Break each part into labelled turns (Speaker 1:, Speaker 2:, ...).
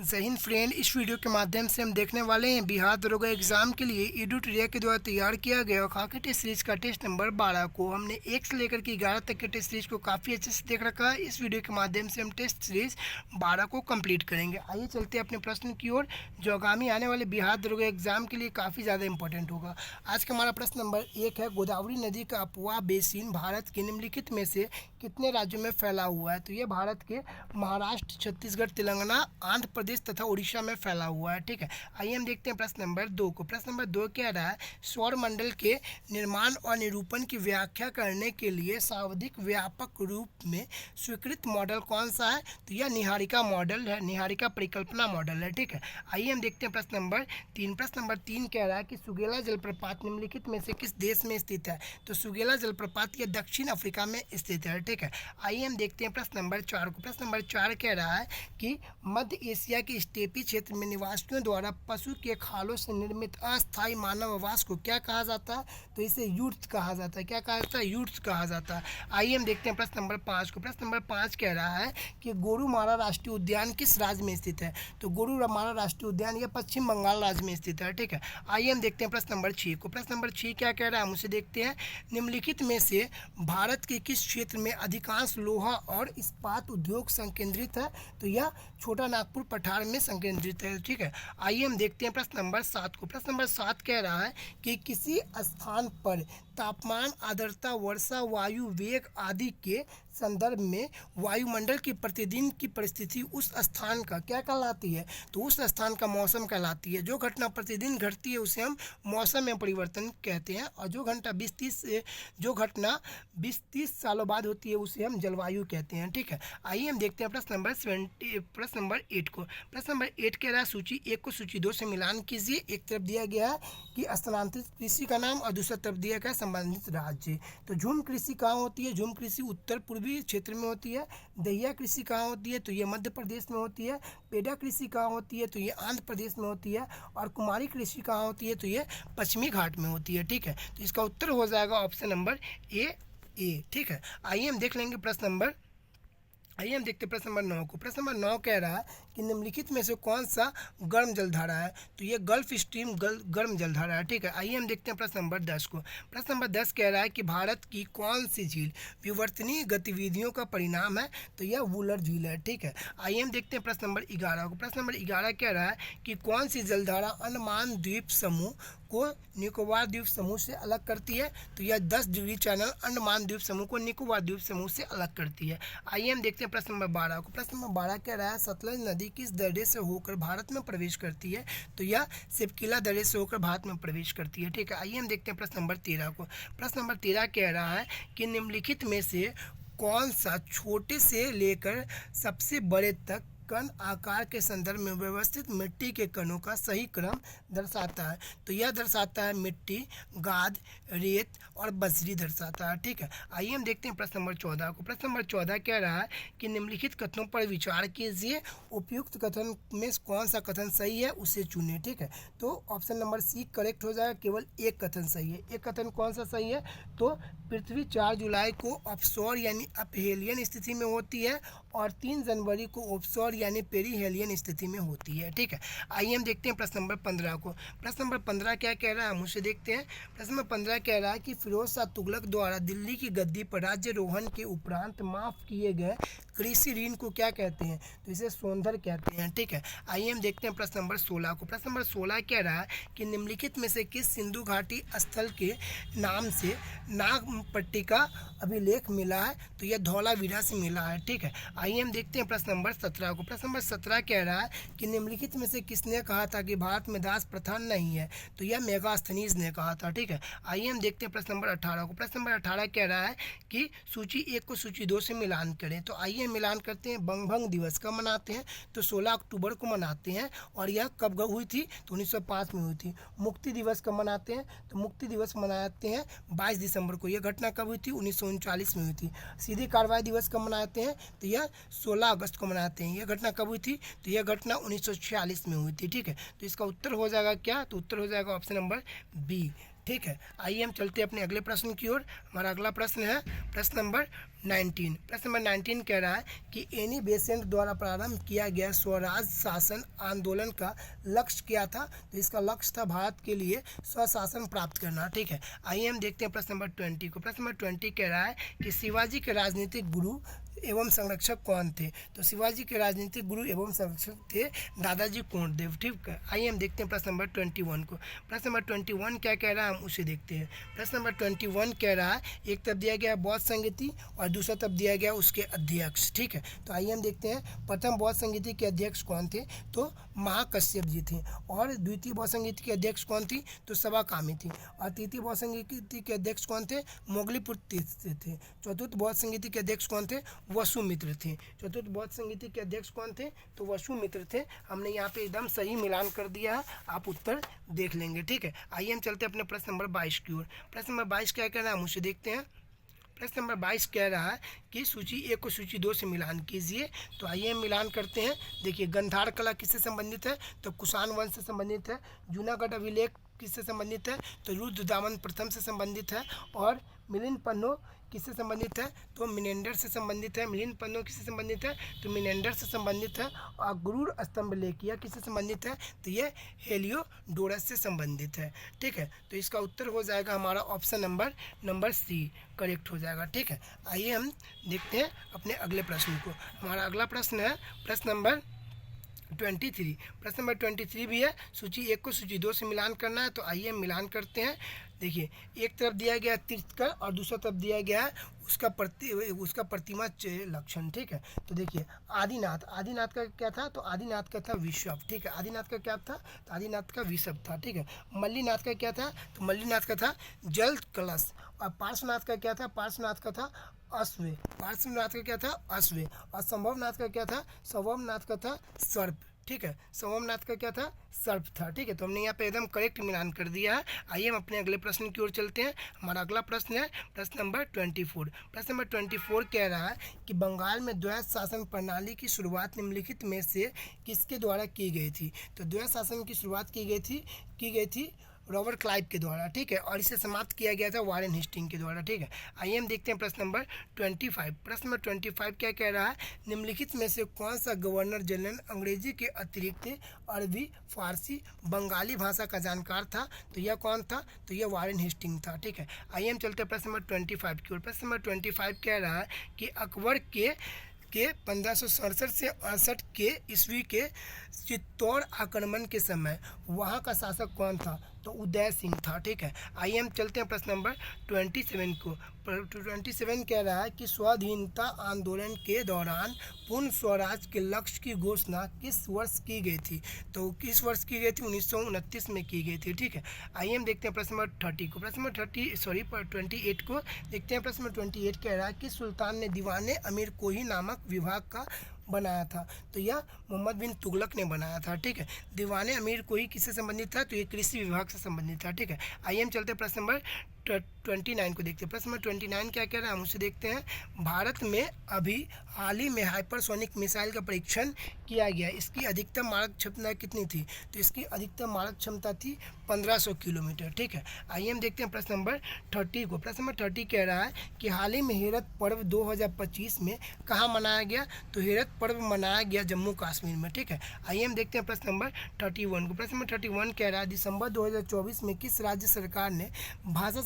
Speaker 1: जय हिंद फ्रेंड। इस वीडियो के माध्यम से हम देखने वाले हैं बिहार दरोगा एग्जाम के लिए एडुटोरिया के द्वारा तैयार किया गया खाकी टेस्ट सीरीज का टेस्ट नंबर 12 को हमने 1 से लेकर के 11 तक के टेस्ट सीरीज को काफ़ी अच्छे से देख रखा है। इस वीडियो के माध्यम से हम टेस्ट सीरीज 12 को कंप्लीट करेंगे। आइए चलते हैं अपने प्रश्न की ओर, जो आगामी आने वाले बिहार दरोगा एग्जाम के लिए काफ़ी ज़्यादा इंपॉर्टेंट होगा। आज का हमारा प्रश्न नंबर 1 है, गोदावरी नदी का अफवाह बेसिन भारत के निम्नलिखित में से कितने राज्यों में फैला हुआ है? तो ये भारत के महाराष्ट्र, छत्तीसगढ़, तेलंगाना, आंध्र प्रदेश तथा उड़ीसा में फैला हुआ है। ठीक है, आइए हम देखते हैं प्रश्न नंबर 2 को। प्रश्न नंबर 2 कह रहा है, सौर मंडल के निर्माण और निरूपण की व्याख्या करने के लिए सर्वाधिक व्यापक रूप में स्वीकृत मॉडल कौन सा है? तो यह निहारिका मॉडल है, निहारिका परिकल्पना मॉडल है। ठीक है, आइए हम देखते हैं प्रश्न नंबर 3। प्रश्न नंबर 3 कह रहा है कि सुगेला जलप्रपात निम्नलिखित में से किस देश में स्थित है? तो सुगेला जलप्रपात यह दक्षिण अफ्रीका में स्थित है। ठीक है, आइए हम देखते हैं प्रश्न नंबर 4 को। प्रश्न नंबर 4 कह रहा है कि मध्य एशिया के स्टेपी क्षेत्र में निवासियों द्वारा पशु के खालों से निर्मित अस्थायी मानव आवास को क्या कहा जाता है? तो इसे यूट्स कहा जाता है। क्या कहा जाता है? यूट्स कहा जाता है। आइए हम देखते हैं प्रश्न नंबर 5 को। प्रश्न नंबर 5 कह रहा है कि गोरुमारा राष्ट्रीय उद्यान किस राज्य में स्थित है? तो गोरुमारा राष्ट्रीय उद्यान यह पश्चिम बंगाल राज्य में स्थित है। ठीक है, आइए हम देखते हैं प्रश्न नंबर 6 को। प्रश्न नंबर 6 क्या कह रहा है, हम उसे देखते हैं। निम्नलिखित में से भारत के किस क्षेत्र में अधिकांश लोहा और इस्पात उद्योग संकेंद्रित है? तो यह छोटा नागपुर पठार में संकेंद्रित है। ठीक है, आइए हम देखते हैं प्रश्न नंबर 7 को। प्रश्न नंबर 7 कह रहा है कि किसी स्थान पर तापमान, आर्द्रता, वर्षा, वायु वेग आदि के संदर्भ में वायुमंडल की प्रतिदिन की परिस्थिति उस स्थान का क्या कहलाती है? तो उस स्थान का मौसम कहलाती है। जो घटना प्रतिदिन घटती है उसे हम मौसम में परिवर्तन कहते हैं, और जो घटना 20-30 सालों बाद होती है उसे हम जलवायु कहते हैं। ठीक है, आइए हम देखते हैं प्रश्न नंबर 8 को। प्रश्न नंबर 8 कह रहा है, सूची 1 को सूची 2 से मिलान कीजिए। एक तरफ दिया गया है कि स्थानांतरित कृषि का नाम और दूसरा तरफ दिया गया संबंधित राज्य। तो झूम कृषि कहाँ होती है? झूम कृषि उत्तर पूर्वी क्षेत्र में होती है। दहिया कृषि कहाँ होती है? तो ये मध्य प्रदेश में होती है। पेड़ा कृषि कहाँ होती है? तो ये आंध्र प्रदेश में होती है। और कुमारी कृषि कहाँ होती है? तो ये पश्चिमी घाट में होती है। ठीक है, तो इसका उत्तर हो जाएगा ऑप्शन नंबर ए। ठीक है, आइए हम देखते हैं प्रश्न नंबर 9 को। प्रश्न नंबर 9 कह रहा है कि निम्नलिखित में से कौन सा गर्म जलधारा है? तो ये गल्फ स्ट्रीम गर्म जलधारा है। ठीक है, आइए हम देखते हैं प्रश्न नंबर 10 को। प्रश्न नंबर 10 कह रहा है कि भारत की कौन सी झील विवर्तनीय गतिविधियों का परिणाम है? तो यह वुलर झील है। ठीक है, आइए हम देखते हैं प्रश्न नंबर 11 को। प्रश्न नंबर 11 कह रहा है कि कौन सी जलधारा अंडमान द्वीप समूह को निकोबार द्वीप समूह से अलग करती है? तो यह 10 डिग्री चैनल अंडमान द्वीप समूह को निकोबार द्वीप समूह से अलग करती है। आइए हम देखते हैं प्रश्न नंबर 12 को। प्रश्न नंबर 12 कह रहा है, सतलज नदी किस दर्रे से होकर भारत में प्रवेश करती है? तो यह सिपकिला दर्रे से होकर भारत में प्रवेश करती है। ठीक है, आइए हम देखते हैं प्रश्न नंबर 13 को। प्रश्न नंबर 13 कह रहा है कि निम्नलिखित में से कौन सा छोटे से लेकर सबसे बड़े तक कण आकार के संदर्भ में व्यवस्थित मिट्टी के कणों का सही क्रम दर्शाता है? तो यह दर्शाता है मिट्टी, गाद, रेत और बजरी दर्शाता है। ठीक है, आइए हम देखते हैं प्रश्न नंबर 14 को। प्रश्न नंबर 14 कह रहा है कि निम्नलिखित कथनों पर विचार कीजिए, उपयुक्त कथन में कौन सा कथन सही है उसे चुनिए। ठीक है, तो ऑप्शन नंबर सी करेक्ट हो जाएगा, केवल एक कथन सही है। एक कथन कौन सा सही है? तो पृथ्वी 4 जुलाई को ऑफशोर यानी अपहेलियन स्थिति में होती है और 3 जनवरी को ऑफशोर यानी पेरीहेलियन स्थिति में होती है। ठीक है, आइए हम देखते हैं प्रश्न नंबर 15 को। प्रश्न नंबर 15 क्या कह रहा है, हम उसे देखते हैं। प्रश्न नंबर 15 कह रहा है कि फिरोज शाह तुगलक द्वारा दिल्ली की गद्दी पर राज्यारोहण के उपरांत माफ किए गए कृषि ऋण को क्या कहते हैं? तो इसे सोंधर कहते हैं। ठीक है, आइए हम देखते हैं प्रश्न नंबर 16 को। प्रश्न नंबर 16 कह रहा है कि निम्नलिखित में से किस सिंधु घाटी स्थल के नाम से नागपट्टी का अभिलेख मिला है? तो यह धौलावीरा से मिला है। ठीक है, आइए हम देखते हैं प्रश्न नंबर 17 को। प्रश्न नंबर 17 कह रहा है कि निम्नलिखित में से किसने कहा था कि भारत में दास प्रथा नहीं है? तो यह मेगास्थनीज ने कहा था। ठीक है, आइए हम देखते हैं प्रश्न नंबर 18 को। प्रश्न नंबर 18 कह रहा है कि सूची 1 को सूची 2 से मिलान करें। तो आइए मिलान करते हैं। बंगभंग दिवस कब मनाते हैं? तो 16 अक्टूबर को मनाते हैं, और यह कब हुई थी? तो 1905 में हुई थी। मुक्ति दिवस कब मनाते हैं? तो मुक्ति दिवस मनाते हैं 22 दिसंबर को। यह घटना कब हुई थी? 1939 में हुई थी। सीधी कार्रवाई दिवस कब मनाते हैं? तो यह 16 अगस्त को मनाते हैं। यह घटना कब हुई थी? तो यह घटना 1946 में हुई थी। ठीक है, तो इसका उत्तर हो जाएगा क्या? तो उत्तर हो जाएगा ऑप्शन नंबर बी। ठीक है, आइए हम चलते हैं अपने अगले प्रश्न की ओर। हमारा अगला प्रश्न है प्रश्न नंबर 19। प्रश्न नंबर 19 कह रहा है कि एनी बेसेंट द्वारा प्रारंभ किया गया स्वराज शासन आंदोलन का लक्ष्य क्या था। तो इसका लक्ष्य था भारत के लिए स्वशासन प्राप्त करना। ठीक है, आइए हम देखते हैं प्रश्न नंबर 20 को। प्रश्न नंबर 20 कह रहा है कि शिवाजी के राजनीतिक गुरु एवं संरक्षक कौन थे। तो शिवाजी के राजनीतिक गुरु एवं संरक्षक थे दादाजी कोंडदेव। ठीक है, आइए हम देखते हैं प्रश्न नंबर 21 को। प्रश्न नंबर 21 क्या कह रहा है हम उसे देखते हैं। प्रश्न नंबर 21 कह रहा है एक तरफ दिया गया बौद्ध संगीति और दूसरा तरफ दिया गया उसके अध्यक्ष। ठीक है, तो आइए हम देखते हैं प्रथम बौद्ध संगीति के अध्यक्ष कौन थे। तो महाकश्यप जी थे। और द्वितीय बौद्ध संगीति के अध्यक्ष कौन थी। तो सभा कामी थी। और तृतीय बौद्ध संगीति के अध्यक्ष कौन थे। मोगलीपुत्र थे। चतुर्थ बौद्ध संगीति के अध्यक्ष कौन थे। वसुमित्र थे। चतुर्थ बौद्ध संगीति के अध्यक्ष कौन थे। तो वसुमित्र थे। हमने यहाँ पे एकदम सही मिलान कर दिया है, आप उत्तर देख लेंगे। ठीक है, आइए हम चलते हैं अपने प्रश्न नंबर 22 की ओर। प्रश्न नंबर 22 क्या कह रहा है हम उसे देखते हैं। प्रश्न नंबर 22 कह रहा है कि सूची 1 को सूची 2 से मिलान कीजिए। तो आइए हम मिलान करते हैं। देखिए, गंधार कला किससे संबंधित है। तो कुषाण वंश से संबंधित है। जूनागढ़ अभिलेख किससे संबंधित है। तो रुद्रदामन प्रथम से संबंधित है। और मिलिंद पन्नो किससे संबंधित है। तो मिनेंडर से संबंधित है। मिलिंद पन्नो किससे संबंधित है। तो मिनेंडर से संबंधित है। और गुरूर स्तंभ लेखिया किससे संबंधित है। तो ये हेलियोडोरस से संबंधित है। ठीक है, तो इसका उत्तर हो जाएगा हमारा ऑप्शन नंबर सी करेक्ट हो जाएगा। ठीक है, आइए हम देखते हैं अपने अगले प्रश्न को। हमारा अगला प्रश्न है प्रश्न नंबर 23। प्रश्न नंबर 23 भी है सूची 1 को सूची 2 से मिलान करना है। तो आइए हम मिलान करते हैं। देखिए, एक तरफ दिया गया तीर्थंकर और दूसरा तरफ दिया गया है उसका प्रतिमा लक्षण। ठीक है, तो देखिए आदिनाथ का क्या था। तो आदिनाथ का था विषव। ठीक है, आदिनाथ का क्या था। तो आदिनाथ का विषव था। ठीक है, मल्लीनाथ का क्या था। तो मल्लीनाथ का था जल कलश। और पार्श्वनाथ का क्या था। पार्श्वनाथ का था अश्व। पार्श्वनाथ का क्या था अश्व। और संभवनाथ का क्या था। संभवनाथ का था सर्प। ठीक है, संभवनाथ का क्या था सर्प था। ठीक है, तो हमने यहाँ पे एकदम करेक्ट मिलान कर दिया है। आइए हम अपने अगले प्रश्न की ओर चलते हैं। हमारा अगला प्रश्न है प्रश्न नंबर 24। प्रश्न नंबर 24 कह रहा है कि बंगाल में द्वैध शासन प्रणाली की शुरुआत निम्नलिखित में से किसके द्वारा की गई थी। तो द्वैध शासन की शुरुआत की गई थी रॉबर्ट क्लाइव के द्वारा। ठीक है, और इसे समाप्त किया गया था वारेन हेस्टिंग के द्वारा। ठीक है, आइए हम देखते हैं प्रश्न नंबर 25। प्रश्न नंबर 25 क्या कह रहा है निम्नलिखित में से कौन सा गवर्नर जनरल अंग्रेजी के अतिरिक्त अरबी, फारसी, बंगाली भाषा का जानकार था। तो यह कौन था। तो यह वारेन हेस्टिंग था। ठीक है, आइए हम चलते हैं प्रश्न नंबर 25 की ओर। प्रश्न नंबर 25 कह रहा है कि अकबर के 1567 से 68 के ईस्वी के चित्तौड़ आक्रमण के समय वहाँ का शासक कौन था। तो उदय सिंह था। ठीक है, आइए हम चलते हैं प्रश्न नंबर 27 को। 27 कह रहा है कि स्वाधीनता आंदोलन के दौरान पूर्ण स्वराज के लक्ष्य की घोषणा किस वर्ष की गई थी। तो किस वर्ष की गई थी। 1929 में की गई थी। ठीक है, आइए हम देखते हैं प्रश्न नंबर 30 को। प्रश्न नंबर 28 को देखते हैं। प्रश्न नंबर 28 कह रहा है कि सुल्तान ने दीवाने अमीर कोही नामक विभाग का बनाया था। तो यह मोहम्मद बिन तुगलक ने बनाया था। ठीक है, दीवाने अमीर कोही किससे संबंधित था। तो ये कृषि विभाग से संबंधित था। ठीक है, आइए हम चलते हैं प्रश्न नंबर 29 को देखते हैं। प्रश्न नंबर 29 क्या कह रहा है हम उसे देखते हैं। भारत में अभी हाल ही में हाइपरसोनिक मिसाइल का परीक्षण किया गया। इसकी अधिकतम मारक क्षमता कितनी थी। तो इसकी अधिकतम मारक क्षमता थी 1500 किलोमीटर। ठीक है, आइए हम देखते हैं प्रश्न नंबर 30 को। प्रश्न नंबर 30 कह रहा है कि हाल ही में हेरत पर्व 2025 में कहाँ मनाया गया। तो हेरत पर्व मनाया गया जम्मू कश्मीर में। ठीक है, आइए हम देखते हैं प्रश्न नंबर 31 को। प्रश्न नंबर 31 कह रहा है दिसंबर 2024 में किस राज्य सरकार ने भाषा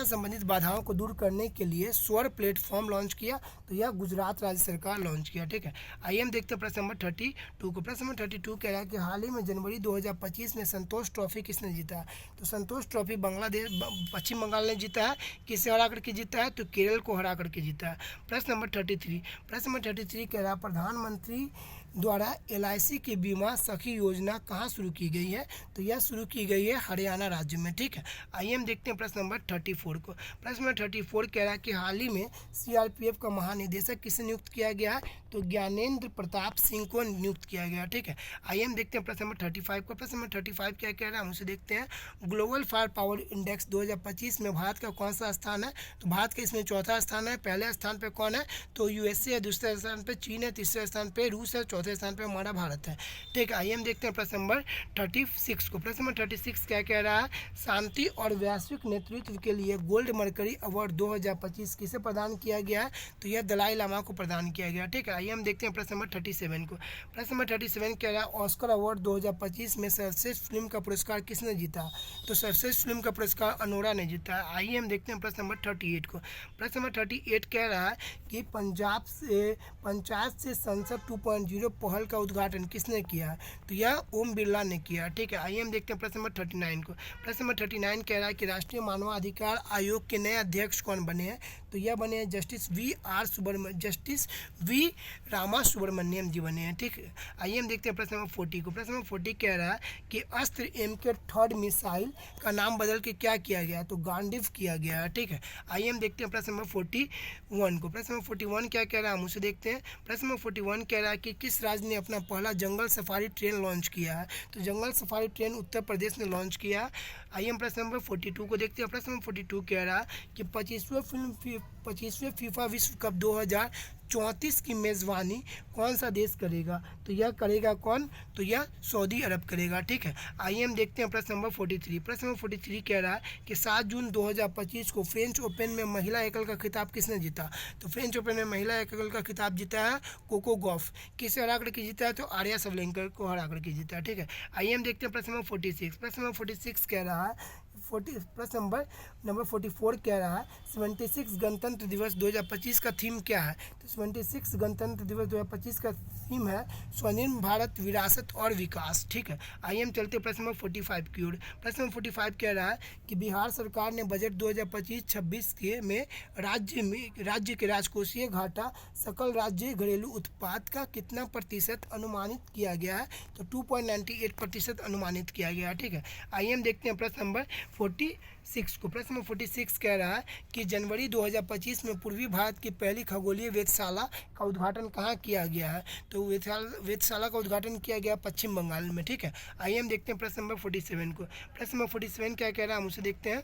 Speaker 1: संबंधित बाधाओं को दूर करने के लिए स्वर प्लेटफॉर्म लॉन्च किया। तो यह गुजरात राज्य सरकार लॉन्च किया। ठीक है, आइए हम देखते हैं प्रश्न नंबर 32 को। प्रश्न नंबर 32 कह रहा है कि हाल ही में जनवरी 2025 में संतोष ट्रॉफी किसने जीता। तो संतोष ट्रॉफी पश्चिम बंगाल ने जीता है। किसे हरा करके जीता है। तो केरल को हरा करके जीता है। प्रश्न नंबर 33 कह रहा है प्रधानमंत्री द्वारा LIC की बीमा सखी योजना कहाँ शुरू की गई है। तो यह शुरू की गई है हरियाणा राज्य में। ठीक है, आइए हम देखते हैं प्रश्न नंबर 34 को। प्रश्न नंबर 34 कह रहा है कि हाल ही में CRPF का महानिदेशक किसे नियुक्त किया गया है। तो ज्ञानेंद्र प्रताप सिंह को नियुक्त किया गया। ठीक है, आइए हम देखते हैं प्रश्न नंबर 35 को। प्रश्न नंबर 35 क्या कह रहा है हम उसे देखते हैं। ग्लोबल फायर पावर इंडेक्स 2025 में भारत का कौन सा स्थान है। तो भारत का इसमें चौथा स्थान है। पहले स्थान पर कौन है। तो USA है। दूसरे स्थान पर चीन है। तीसरे स्थान पर रूस है। चौथे स्थान पर हमारा भारत है। ठीक है, आइए हम देखते हैं प्रश्न नंबर 36 को। प्रश्न नंबर 36 क्या कह रहा है, शांति और वैश्विक नेतृत्व के लिए गोल्ड मरकरी अवार्ड 2025 किसे प्रदान किया गया है, तो यह दलाई लामा को प्रदान किया गया। ठीक है, आइए हम देखते हैं प्रश्न नंबर 37 को। प्रश्न नंबर 37 कह रहा है, ऑस्कर अवार्ड 2025 में सर्वश्रेष्ठ फिल्म का पुरस्कार किसने जीता, तो सर्वश्रेष्ठ फिल्म का पुरस्कार अनोरा ने जीता है। आइए हम देखते हैं प्रश्न नंबर 38 को। प्रश्न नंबर 38 कह रहा है कि पंजाब से पंचायत से संसद 2.0 पहल का उद्घाटन किसने किया, तो यह ओम बिरला ने किया। ठीक है, आइए हम देखते हैं प्रश्न नंबर 39 को। प्रश्न नंबर 39 कह रहा है कि राष्ट्रीय मानवाधिकार आयोग के नए अध्यक्ष कौन बने हैं, तो यह बने हैं जस्टिस वी रामा सुब्रमण्यम जी बने हैं। ठीक है, आइए हम देखते हैं प्रश्न नंबर 40 को। प्रश्न नंबर 40 कह रहा है कि अस्त्र MK थर्ड मिसाइल का नाम बदल के क्या किया गया, तो गांडीव किया गया है। ठीक है, आइए हम देखते हैं प्रश्न नंबर 41 को। प्रश्न नंबर 41 क्या कह रहा है, हम उसे देखते हैं। प्रश्न नंबर 41 कह रहा है कि किस राज्य ने अपना पहला जंगल सफारी ट्रेन लॉन्च किया है, तो जंगल सफारी ट्रेन उत्तर प्रदेश ने लॉन्च किया। आइए हम प्रश्न नंबर 42 को देखते हैं। प्रश्न नंबर 42 कह रहा है कि 25वें फीफा विश्व कप 2034 की मेज़बानी कौन सा देश करेगा, तो यह करेगा कौन, तो यह सऊदी अरब करेगा। ठीक है, आइए हम देखते हैं प्रश्न नंबर 43। प्रश्न नंबर 43 कह रहा है कि 7 जून 2025 को फ्रेंच ओपन में महिला एकल का खिताब किसने जीता, तो फ्रेंच ओपन में महिला एकल का खिताब जीता है कोको गॉफ। किसे हरा करके जीता है, तो आर्या सबलेंकर को हरा करके जीता है। ठीक है, आइए हम देखते हैं प्रश्न नंबर 46। प्रश्न नंबर 46 कह रहा है प्रश्न नंबर 44 कह रहा है 76 गणतंत्र दिवस 2025 का थीम क्या है, तो 76 गणतंत्र दिवस 2025 का थीम है स्वर्णिम भारत विरासत और विकास। ठीक है, आइए हम चलते प्रश्न नंबर 45 की ओर। प्रश्न नंबर 45 कह रहा है कि बिहार सरकार ने बजट 2025-26 के में राज्य के राजकोषीय घाटा सकल राज्य घरेलू उत्पाद का कितना प्रतिशत अनुमानित किया गया है, तो 2.98% अनुमानित किया गया है। ठीक है, आइए हम देखते हैं प्रश्न नंबर 46 को। प्रश्न नंबर 46 कह रहा है कि जनवरी 2025 में पूर्वी भारत की पहली खगोलीय वेधशाला का उद्घाटन कहाँ किया गया है, तो वेधशाला का उद्घाटन किया गया पश्चिम बंगाल में। ठीक है, आइए हम देखते हैं प्रश्न नंबर 47 को। प्रश्न नंबर 47 क्या कह रहा है, हम उसे देखते हैं।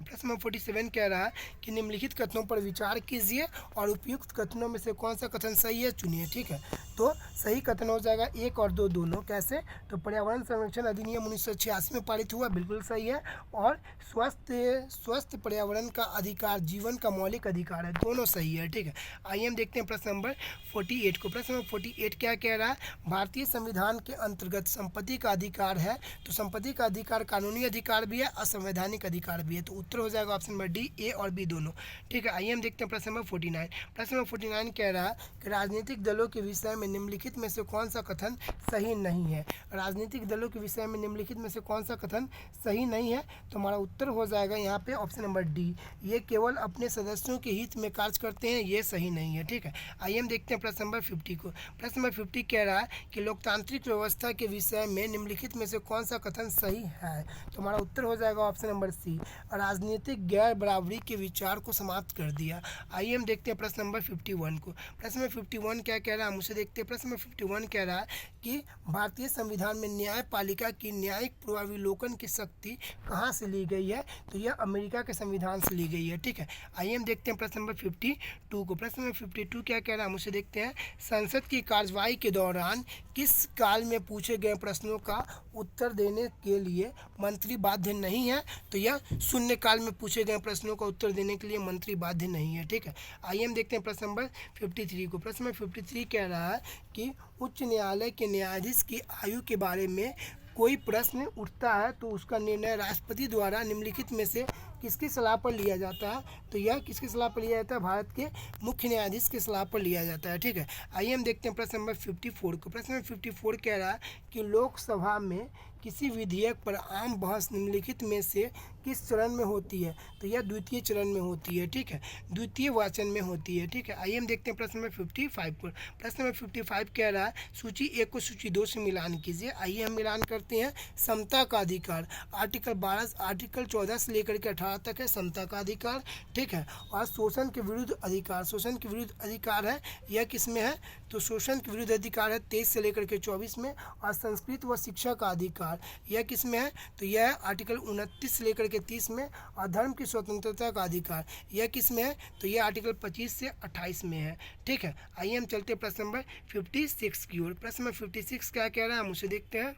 Speaker 1: प्रश्न नंबर 47 कह रहा है कि निम्नलिखित कथनों पर विचार कीजिए और उपयुक्त कथनों में से कौन सा कथन सही है चुनिए। ठीक है, तो सही कथन हो जाएगा 1 और 2 दोनों। कैसे, तो पर्यावरण संरक्षण अधिनियम 1986 में पारित हुआ, बिल्कुल सही है। और स्वस्थ पर्यावरण का अधिकार जीवन का मौलिक अधिकार है, दोनों सही है। ठीक है, आइए हम देखते हैं प्रश्न नंबर 48 को। प्रश्न नंबर 48 क्या कह रहा है, भारतीय संविधान के अंतर्गत संपत्ति का अधिकार है, तो संपत्ति का अधिकार कानूनी अधिकार भी है, असंवैधानिक अधिकार भी है, तो उत्तर हो जाएगा ऑप्शन नंबर डी, ए और बी दोनों। ठीक है, आइए हम देखते हैं प्रश्न नंबर 49। प्रश्न नंबर 49 कह रहा है कि राजनीतिक दलों के विषय में निम्नलिखित में से कौन सा कथन सही नहीं है। राजनीतिक दलों के विषय में निम्नलिखित में से कौन सा कथन सही नहीं है, तो हमारा उत्तर हो जाएगा यहाँ पे ऑप्शन नंबर डी, ये केवल अपने सदस्यों के हित में कार्य करते हैं, ये सही नहीं है। ठीक है, आइए हम देखते हैं प्रश्न नंबर 50 को। प्रश्न नंबर 50 कह रहा है कि लोकतांत्रिक व्यवस्था के विषय में निम्नलिखित में से कौन सा कथन सही है, तो हमारा उत्तर हो जाएगा ऑप्शन नंबर सी, राजनीतिक गैर बराबरी के विचार को समाप्त कर दिया। आइए हम देखते हैं प्रश्न नंबर 51 को। प्रश्न नंबर 51 क्या कह रहा है, हम उसे देखते हैं। प्रश्न नंबर 51 कह रहा है कि भारतीय संविधान में न्यायपालिका की न्यायिक पूर्वावलोकन की शक्ति कहाँ से ली गई है, तो यह अमेरिका के संविधान से ली गई है। ठीक है, आइए हम देखते हैं प्रश्न नंबर 52 को। प्रश्न नंबर 52 क्या कह रहा है, हम उसे देखते हैं। संसद की कार्यवाही के दौरान किस काल में पूछे गए प्रश्नों का उत्तर देने के लिए मंत्री बाध्य नहीं है, तो यह शून्य काल में पूछे गए प्रश्नों का उत्तर देने के लिए मंत्री बाध्य नहीं है। ठीक है, आइए हम देखते हैं प्रश्न नंबर 53 को। प्रश्न नंबर 53 कह रहा है कि उच्च न्यायालय के न्यायाधीश की आयु के बारे में कोई प्रश्न उठता है तो उसका निर्णय राष्ट्रपति द्वारा निम्नलिखित में से किसकी सलाह पर लिया जाता है, तो यह किसकी सलाह पर लिया जाता है, भारत के मुख्य न्यायाधीश की सलाह पर लिया जाता है। ठीक है, आइए हम देखते हैं प्रश्न नंबर 54 को। प्रश्न नंबर 54 कह रहा है कि लोकसभा में किसी विधेयक पर आम बहस निम्नलिखित में से किस चरण में होती है, तो यह द्वितीय चरण में होती है। ठीक है, द्वितीय वाचन में होती है। ठीक है, आइए हम देखते हैं प्रश्न नंबर 55 को। प्रश्न नंबर 55 कह रहा है सूची 1 को सूची 2 से मिलान कीजिए। आइए हम मिलान करते हैं। समता का अधिकार आर्टिकल 14 से लेकर के 18 तक है समता का अधिकार। ठीक है, और शोषण के विरुद्ध अधिकार है, यह किस में है, तो शोषण के विरुद्ध अधिकार है 23 से लेकर के 24 में। और संस्कृत व शिक्षा का अधिकार अधिकार, यह किस में है? तो यह आर्टिकल 29 से लेकर के 30 में। और धर्म की स्वतंत्रता का अधिकार, यह किस में है? तो यह आर्टिकल 25 से 28 में है। ठीक है, आइए हम चलते हैं प्रश्न नंबर 56 की ओर। प्रश्न नंबर 56 क्या कह रहा है, हम उसे देखते हैं।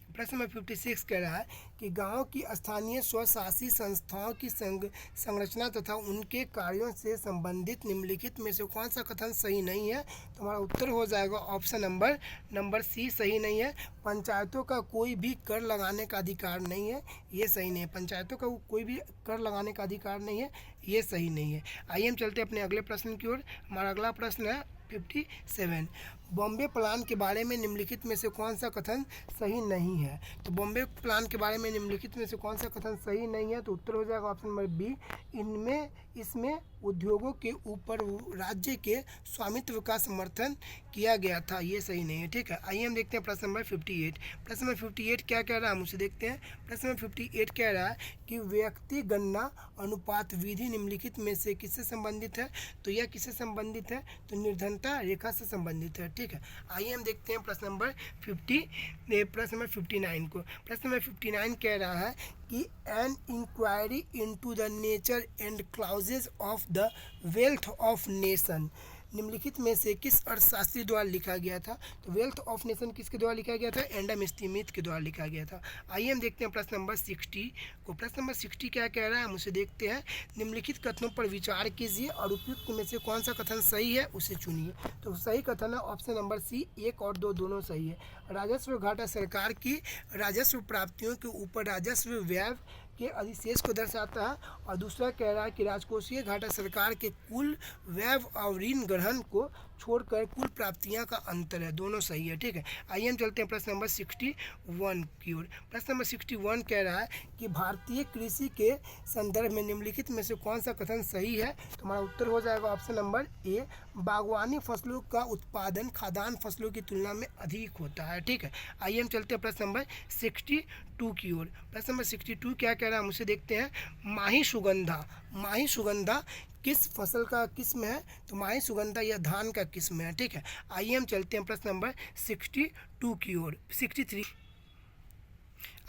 Speaker 1: प्रश्न नंबर 56 कह रहा है कि गांव की स्थानीय स्वशासी संस्थाओं की संरचना तथा उनके कार्यों से संबंधित निम्नलिखित में से कौन सा कथन सही नहीं है? तो हमारा उत्तर हो जाएगा ऑप्शन नंबर सी सही नहीं है। पंचायतों का कोई भी कर लगाने का अधिकार नहीं है, ये सही नहीं है। पंचायतों का कोई भी कर लगाने का अधिकार नहीं है, ये सही नहीं है। आइए हम चलते हैं अपने अगले प्रश्न की ओर। हमारा अगला प्रश्न है 57। बॉम्बे प्लान के बारे में निम्नलिखित में से कौन सा कथन सही नहीं है? तो बॉम्बे प्लान के बारे में निम्नलिखित में से कौन सा कथन सही नहीं है? तो उत्तर हो जाएगा ऑप्शन नंबर बी। इसमें उद्योगों के ऊपर राज्य के स्वामित्व का समर्थन किया गया था, ये सही नहीं है। ठीक है, आइए हम देखते हैं प्रश्न नंबर 58। प्रश्न नंबर 58 क्या कह रहा है, हम उसे देखते हैं। प्रश्न नंबर 58 कह रहा है कि व्यक्ति गणना अनुपात विधि निम्नलिखित में से किससे संबंधित है? तो यह किससे संबंधित है? तो निर्धनता रेखा से संबंधित है। ठीक है, आइए हम देखते हैं प्रश्न नंबर 59 को। प्रश्न नंबर 59 कह रहा है कि an inquiry into the nature and clauses of the wealth of nation निम्नलिखित में से किस अर्थशास्त्री द्वारा लिखा गया था? तो वेल्थ ऑफ नेशन किसके द्वारा लिखा गया था? एडम स्मिथ के द्वारा लिखा गया था। आइए हम देखते हैं प्रश्न नंबर 60 को। प्रश्न नंबर 60 क्या कह रहा है, हम उसे देखते हैं। निम्नलिखित कथनों पर विचार कीजिए और उपयुक्त में से कौन सा कथन सही है उसे चुनिए। तो सही कथन है ऑप्शन नंबर सी, 1 और 2 दोनों सही है। राजस्व घाटा सरकार की राजस्व प्राप्तियों के ऊपर राजस्व व्यय के अधिशेष को दर्शाता है। और दूसरा कह रहा है कि राजकोषीय घाटा सरकार के कुल व्यय और ऋण ग्रहण को छोड़कर कुल प्राप्तियां का अंतर है, दोनों सही है। ठीक है, आइए हम चलते हैं प्रश्न नंबर 61 की ओर। प्रश्न नंबर 61 कह रहा है कि भारतीय कृषि के संदर्भ में निम्नलिखित में से कौन सा कथन सही है? तो हमारा उत्तर हो जाएगा ऑप्शन नंबर ए। बागवानी फसलों का उत्पादन खाद्यान्न फसलों की तुलना में अधिक होता है। ठीक है, आइए हम चलते हैं प्रश्न नंबर 62 की ओर। प्रश्न नंबर 62 क्या कह रहा है, हम उसे देखते हैं। माही सुगंधा किस फसल का किस्म है? तो माही सुगंधा यह धान का किस्म है। ठीक है, आइए हम चलते हैं प्रश्न नंबर 62 की ओर। 63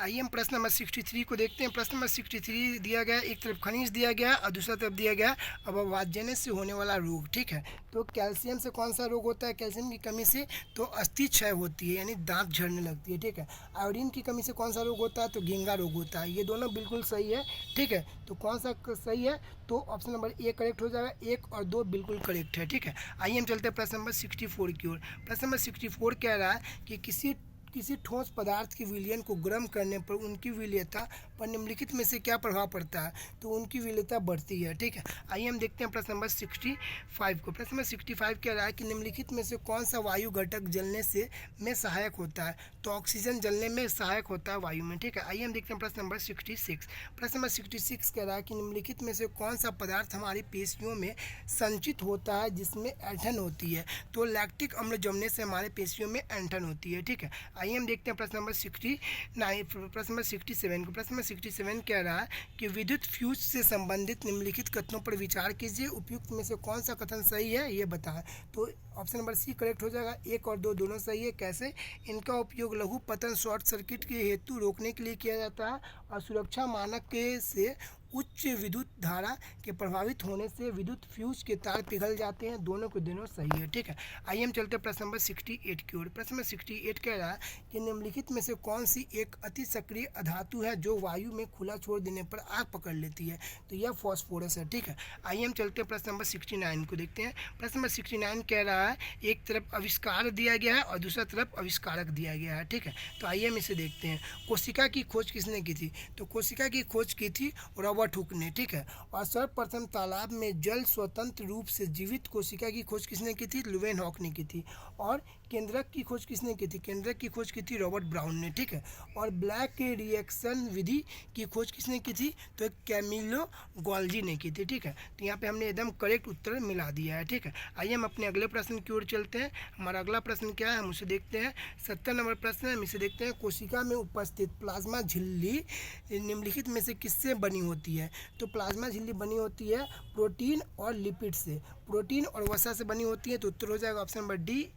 Speaker 1: आइए हम प्रश्न नंबर 63 को देखते हैं। प्रश्न नंबर 63 दिया गया, एक तरफ खनिज दिया गया और दूसरा तरफ दिया गया अभाज्यने से होने वाला रोग। ठीक है, तो कैल्शियम से कौन सा रोग होता है? कैल्शियम की कमी से तो अस्थि क्षय होती है, यानी दांत झड़ने लगती है। ठीक है, आयोडीन की कमी से कौन सा रोग होता है? तो घेंगा रोग होता है। ये दोनों बिल्कुल सही है। ठीक है, तो कौन सा सही है? तो ऑप्शन नंबर ए करेक्ट हो जाएगा, 1 और 2 बिल्कुल करेक्ट है। ठीक है, आइए हम चलते हैं प्रश्न नंबर 64 की ओर। प्रश्न नंबर 64 कह रहा है कि किसी ठोस पदार्थ के विलयन को गर्म करने पर उनकी विलेयता पर निम्नलिखित में से क्या प्रभाव पड़ता है? तो उनकी विलेयता बढ़ती है। ठीक है, आइए हम देखते हैं प्रश्न नंबर 65 को। प्रश्न नंबर 65 कह रहा है कि निम्नलिखित में से कौन सा वायु घटक जलने से में सहायक होता है? तो ऑक्सीजन जलने में सहायक होता है वायु में। ठीक है, आइए हम देखते हैं प्रश्न नंबर 66। प्रश्न नंबर 66 कह रहा है कि निम्नलिखित में से कौन सा पदार्थ हमारी पेशियों में संचित होता है जिसमें ऐंठन होती है? तो लैक्टिक अम्ल जमने से हमारे पेशियों में ऐंठन होती है। ठीक है, आइए हम देखते हैं प्रश्न नंबर 69 प्रश्न नंबर 67 को। प्रश्न नंबर 67 कह रहा है कि विद्युत फ्यूज से संबंधित निम्नलिखित कथनों पर विचार कीजिए, उपयुक्त में से कौन सा कथन सही है ये बताएं। तो ऑप्शन नंबर सी करेक्ट हो जाएगा, 1 और 2 दोनों सही है। कैसे? इनका उपयोग लघु पतन शॉर्ट सर्किट के हेतु रोकने के लिए किया जाता है और सुरक्षा मानक के से उच्च विद्युत धारा के प्रभावित होने से विद्युत फ्यूज के तार पिघल जाते हैं, दोनों के दोनों सही है। ठीक है, आइए हम चलते हैं प्रश्न नंबर 68 की ओर। प्रश्न नंबर 68 कह रहा है कि निम्नलिखित में से कौन सी एक अति सक्रिय अधातु है जो वायु में खुला छोड़ देने पर आग पकड़ लेती है? तो यह फॉस्फोरस है। ठीक है, आइए हम चलते हैं प्रश्न नंबर 69 को देखते हैं। प्रश्न नंबर 69 कह रहा है एक तरफ आविष्कार दिया गया है और दूसरा तरफ आविष्कारक दिया गया है। ठीक है, तो आइए हम इसे देखते हैं। कोशिका की खोज किसने की थी? तो कोशिका की खोज की थी रॉबर्ट हुक ने। ठीक है, और सर्वप्रथम तालाब में जल स्वतंत्र रूप से जीवित कोशिका की खोज किसने की थी? लुवेनहॉक ने की थी। और केंद्रक की खोज किसने की थी? केंद्रक की खोज की थी रॉबर्ट ब्राउन ने। ठीक है, और ब्लैक के रिएक्शन विधि की खोज किसने की थी? तो कैमिलो गोल्जी ने की थी। ठीक है, तो यहाँ पे हमने एकदम करेक्ट उत्तर मिला दिया है। ठीक है, आइए हम अपने अगले प्रश्न की ओर चलते हैं। हमारा अगला प्रश्न क्या है, हम उसे देखते हैं। 70 नंबर प्रश्न है, हम इसे देखते हैं। कोशिका में उपस्थित प्लाज्मा झिल्ली निम्नलिखित में से किससे बनी होती होती है? तो प्लाज्मा झिल्ली बनी होती है प्रोटीन और लिपिड से, प्रोटीन और वसा से बनी होती है। तो उत्तर हो जाएगा ऑप्शन नंबर डी,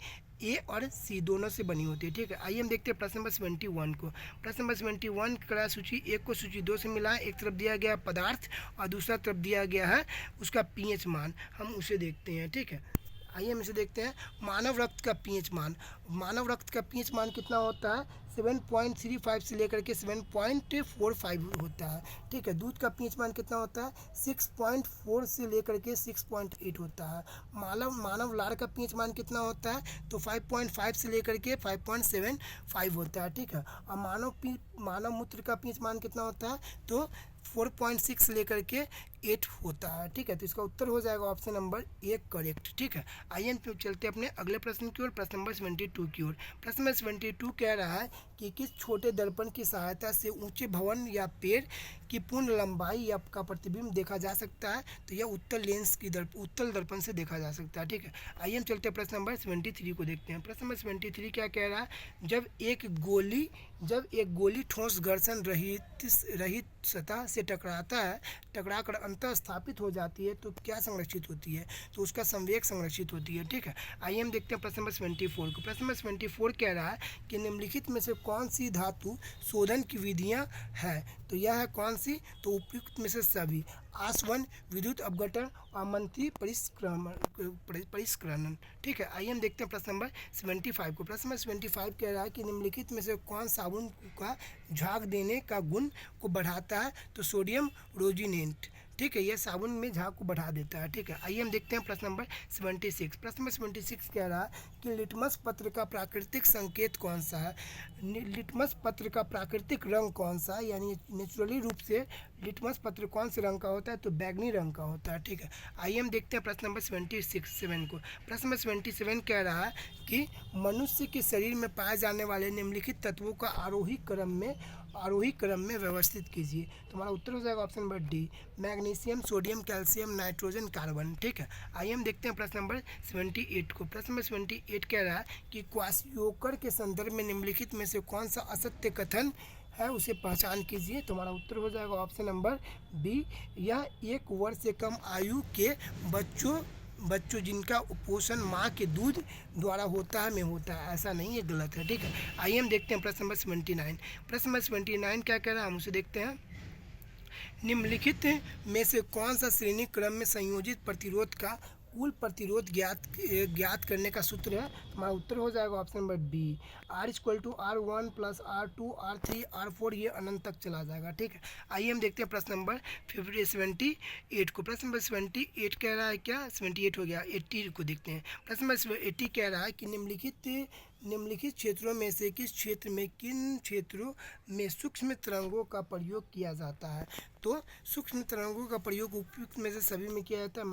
Speaker 1: ए और सी दोनों से बनी होती है। ठीक है, आइए हम देखते हैं प्रश्न नंबर 71 को। प्रश्न नंबर 71 कड़ा सूची 1 को सूची 2 से मिला है। एक तरफ दिया गया पदार्थ और दूसरा तरफ दिया गया है उसका पीएच मान, हम उसे देखते हैं। ठीक है, आइए हम इसे देखते हैं। मानव रक्त का पीएच मान, मानव रक्त का पीएच मान कितना होता है? 7.35 से लेकर के 7.45 होता है। ठीक है, दूध का पीएच मान कितना होता है? 6.4 से लेकर के 6.8 होता है। मानव लार का पीएच मान कितना होता है? तो 5.5 से लेकर के 5.75 होता है। ठीक है, और मानव मूत्र का पीएच मान कितना होता है? तो 4.6 से लेकर के 8 होता है। ठीक है, तो इसका उत्तर हो जाएगा ऑप्शन नंबर ए करेक्ट। ठीक है, आइए हम चलते हैं अपने अगले प्रश्न की ओर, प्रश्न नंबर 72 की ओर। प्रश्न नंबर 72 कह रहा है कि किस छोटे दर्पण की सहायता से ऊंचे भवन या पेड़ की पूर्ण लंबाई या का प्रतिबिंब देखा जा सकता है? तो यह उत्तल दर्पण से देखा जा सकता है। ठीक है, आइए हम चलते हैं प्रश्न नंबर 73 को देखते हैं। प्रश्न नंबर 73 क्या कह रहा है? जब एक गोली ठोस घर्षण रहित सतह से टकराकर अंतः स्थापित हो जाती है तो क्या संरक्षित होती है? तो उसका संवेग संरक्षित होती है। ठीक है, आइए हम देखते हैं प्रश्न नंबर 74 को। प्रश्न नंबर 74 कह रहा है कि निम्नलिखित में से कौन सी धातु शोधन की विधियां हैं? तो यह है कौन सी? तो उपयुक्त में से सभी, आसवन, विद्युत अपघटन और मंत्री परिष्करण। ठीक है, आइए हम देखते हैं प्रश्न नंबर 75 को। प्रश्न नंबर 75 कह रहा है कि निम्नलिखित में से कौन साबुन का झाग देने का गुण को बढ़ाता है? तो सोडियम रोजिनेंट। ठीक है, यह साबुन में झाग को बढ़ा देता है। ठीक है, आइए हम देखते हैं प्रश्न नंबर 76। प्रश्न नंबर 76 कह रहा है कि लिटमस पत्र का प्राकृतिक संकेत कौन सा है? लिटमस पत्र का प्राकृतिक रंग कौन सा है? यानी नेचुरली रूप से लिटमस पत्र कौन से रंग का होता है? तो बैगनी रंग का होता है। ठीक है, आइए हम देखते हैं प्रश्न नंबर 77 को। प्रश्न नंबर 77 कह रहा है कि मनुष्य के शरीर में पाए जाने वाले निम्नलिखित तत्वों का आरोही क्रम में व्यवस्थित कीजिए। तो हमारा उत्तर हो जाएगा option number D, magnesium, sodium, calcium, nitrogen, carbon. ठीक है, आइए हम देखते हैं प्रश्न नंबर 78 को। प्रश्न नंबर 78 कह रहा है कि क्वासियोकर के संदर्भ में निम्नलिखित में से कौन सा असत्य कथन है उसे पहचान कीजिए। तो हमारा उत्तर हो जाएगा ऑप्शन नंबर बी, यह 1 वर्ष से कम आयु के बच्चों जिनका पोषण माँ के दूध द्वारा होता है में होता है, ऐसा नहीं, ये गलत है। ठीक है, आइए हम देखते हैं प्रश्न नंबर 79। प्रश्न नंबर 79 क्या कह रहा है, हम उसे देखते हैं। निम्नलिखित में से कौन सा श्रेणी क्रम में संयोजित प्रतिरोध का कुल प्रतिरोध ज्ञात करने का सूत्र है? हमारा उत्तर हो जाएगा option number B, R=R1 + R2 R3 R4, ये अनंत तक चला जाएगा। ठीक है, आइए हम देखते हैं प्रश्न नंबर 78 को। प्रश्न नंबर 78 कह रहा है क्या? 78 हो गया, 80 को देखते हैं। प्रश्न नंबर 80 कह रहा है कि निम्नलिखित क्षेत्रों में से किन क्षेत्रों में सूक्ष्म तरंगों का प्रयोग किया जाता है? तो सूक्ष्म तरंगों का प्रयोग उपयुक्त में से सभी में किया जाता है।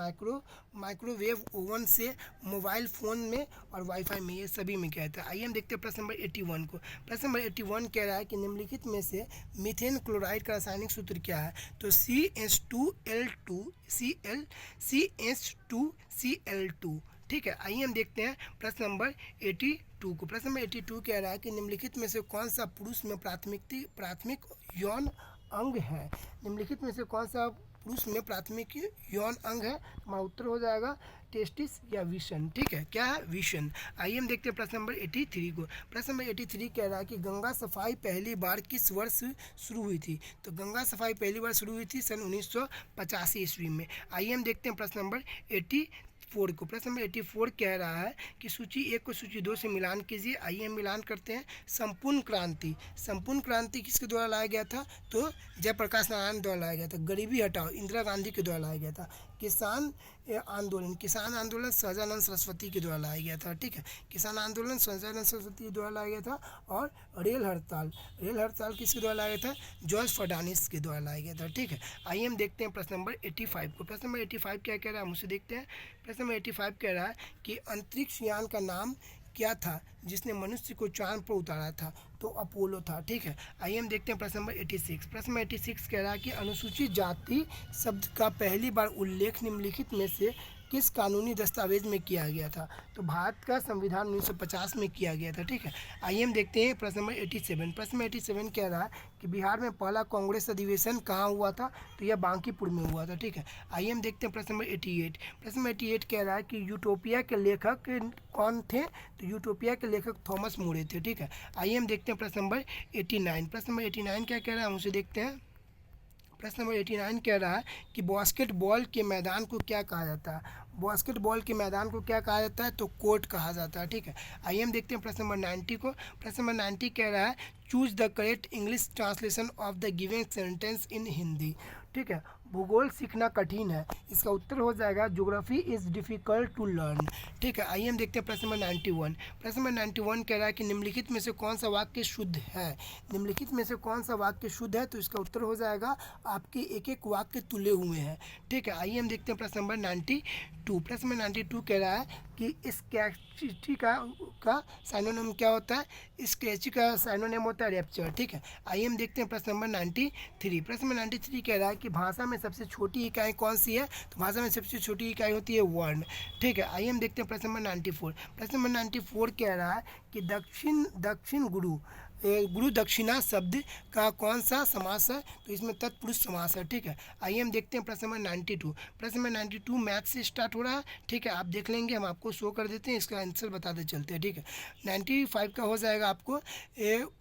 Speaker 1: माइक्रोवेव ओवन से मोबाइल फ़ोन में और वाईफाई में, ये सभी में किया जाता है। आइए हम देखते हैं प्रश्न नंबर 81 को। प्रश्न नंबर 81 कह रहा है कि निम्नलिखित में से मीथेन क्लोराइड का रासायनिक सूत्र क्या है? तो CH2Cl2। ठीक है, आइए हम देखते हैं प्रश्न नंबर 82 को। प्रश्न नंबर 82 कह रहा है कि निम्नलिखित में से कौन सा पुरुष में प्राथमिक यौन अंग है? निम्नलिखित में से कौन सा पुरुष में प्राथमिक यौन अंग है? हमारा उत्तर हो जाएगा टेस्टिस या विशन। ठीक है, क्या है? विशन। आइए हम देखते हैं प्रश्न नंबर 83 को। प्रश्न नंबर 83 कह रहा है कि गंगा सफाई पहली बार किस वर्ष शुरू हुई थी? तो गंगा सफाई पहली बार शुरू हुई थी सन 1985 ईस्वी में। आइए हम देखते हैं प्रश्न नंबर 84 को। प्रश्न नंबर 84 कह रहा है कि सूची 1 को सूची 2 से मिलान कीजिए। आइए हम मिलान करते हैं। संपूर्ण क्रांति किसके द्वारा लाया गया था? तो जयप्रकाश नारायण द्वारा लाया गया था। गरीबी हटाओ इंदिरा गांधी के द्वारा लाया गया था। किसान आंदोलन सहजानंद सरस्वती के द्वारा लाया गया था। ठीक है, किसान आंदोलन सहजानंद सरस्वती के द्वारा लाया गया था। और रेल हड़ताल किसके द्वारा लाया गया था? जॉर्ज फर्नांडिस के द्वारा लाया गया था। ठीक है, आइए हम देखते हैं प्रश्न नंबर 85 को। प्रश्न नंबर 85 क्या कह रहा है, हम उसे देखते हैं। प्रश्न नंबर 85 कह रहा है कि अंतरिक्ष यान का नाम क्या था जिसने मनुष्य को चांद पर उतारा था? तो अपोलो था। ठीक है, आइए हम देखते हैं प्रश्न नंबर 86। प्रश्न नंबर 86 कह रहा है कि अनुसूचित जाति शब्द का पहली बार उल्लेख निम्नलिखित में से किस कानूनी दस्तावेज में किया गया था? तो भारत का संविधान 1950 में किया गया था। ठीक है, आइए हम देखते हैं प्रश्न नंबर 87। प्रश्न नंबर 87 कह रहा है कि बिहार में पहला कांग्रेस अधिवेशन कहाँ हुआ था? तो यह बांकीपुर में हुआ था। ठीक है, आइए हम देखते हैं प्रश्न नंबर 88। प्रश्न नंबर 88 कह रहा है कि यूटोपिया के लेखक कौन थे? तो यूटोपिया के लेखक थॉमस मोरे थे। ठीक है, आइए हम देखते हैं प्रश्न नंबर 89। प्रश्न नंबर 89 क्या कह रहा है, हम उसे देखते हैं। प्रश्न नंबर 89 कह रहा है कि बास्केटबॉल के मैदान को क्या कहा जाता है? बास्केटबॉल के मैदान को क्या कहा जाता है? तो कोर्ट कहा जाता है। ठीक है, आइए हम देखते हैं प्रश्न नंबर 90 को। प्रश्न नंबर 90 कह रहा है choose the correct English translation of the given sentence in Hindi. ठीक है, भूगोल सीखना कठिन है, इसका उत्तर हो जाएगा geography is difficult to learn. ठीक है, आइए हम देखते हैं प्रश्न नंबर 91। प्रश्न नंबर 91 कह रहा है कि निम्नलिखित में से कौन सा वाक्य शुद्ध है? निम्नलिखित में से कौन सा वाक्य शुद्ध है? तो इसका उत्तर हो जाएगा आपके एक एक वाक्य तुले हुए हैं। ठीक है, आइए हम देखते हैं प्रश्न नंबर 92। प्रश्न नंबर 92 कह रहा है कि स्कैचिटी का साइनोनिम क्या होता है? स्कैची का साइनोनिम होता है रैप्चर। ठीक है, आइए हम देखते हैं प्रश्न नंबर 93। प्रश्न नंबर 93 कह रहा है कि भाषा में सबसे छोटी इकाई कौन सी है? तो भाषा में सबसे छोटी इकाई होती है वर्ण। ठीक है, आइए हम देखते हैं प्रश्न नंबर 94। प्रश्न नंबर 94 कह रहा है कि दक्षिण गुरु दक्षिणा शब्द का कौन सा समास है? तो इसमें तत्पुरुष समास है। ठीक है, आइए हम देखते हैं प्रश्न नंबर 92। प्रश्न नंबर 92 मैथ से स्टार्ट हो रहा है। ठीक है, आप देख लेंगे, हम आपको शो कर देते हैं, इसका आंसर बताते चलते हैं। ठीक है, 95 का हो जाएगा आपको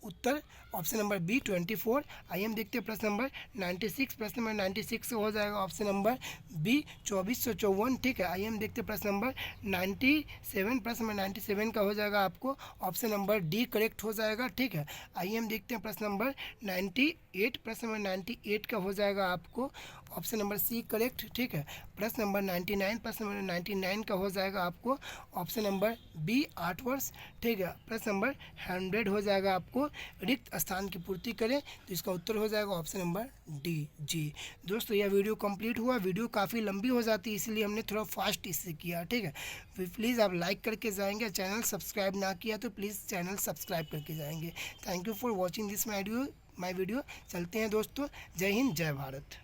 Speaker 1: उत्तर ऑप्शन नंबर बी 24। आइए हम देखते हैं प्रश्न नंबर 96। प्रश्न नंबर 96 हो जाएगा ऑप्शन नंबर बी 2454। ठीक है, आइए हम देखते हैं प्रश्न नंबर 97। प्रश्न नंबर 97 का हो जाएगा आपको ऑप्शन नंबर डी करेक्ट हो जाएगा। ठीक है, आइए हम देखते हैं प्रश्न नंबर 98। प्रश्न नंबर 98 का हो जाएगा आपको ऑप्शन नंबर सी करेक्ट। ठीक है, प्रश्न नंबर 99। प्रश्न नंबर 99 का हो जाएगा आपको ऑप्शन नंबर बी 8 वर्ष। ठीक है, प्रश्न नंबर 100 हो जाएगा आपको रिक्त स्थान की पूर्ति करें, तो इसका उत्तर हो जाएगा ऑप्शन नंबर डी जी। दोस्तों, यह वीडियो कंप्लीट हुआ। वीडियो काफ़ी लंबी हो जाती है, इसलिए हमने थोड़ा फास्ट इससे किया। ठीक है, प्लीज़ आप लाइक करके जाएंगे, चैनल सब्सक्राइब ना किया तो प्लीज़ चैनल सब्सक्राइब करके जाएंगे। Thank you for watching this my video. चलते हैं दोस्तों, जय हिंद, जय भारत।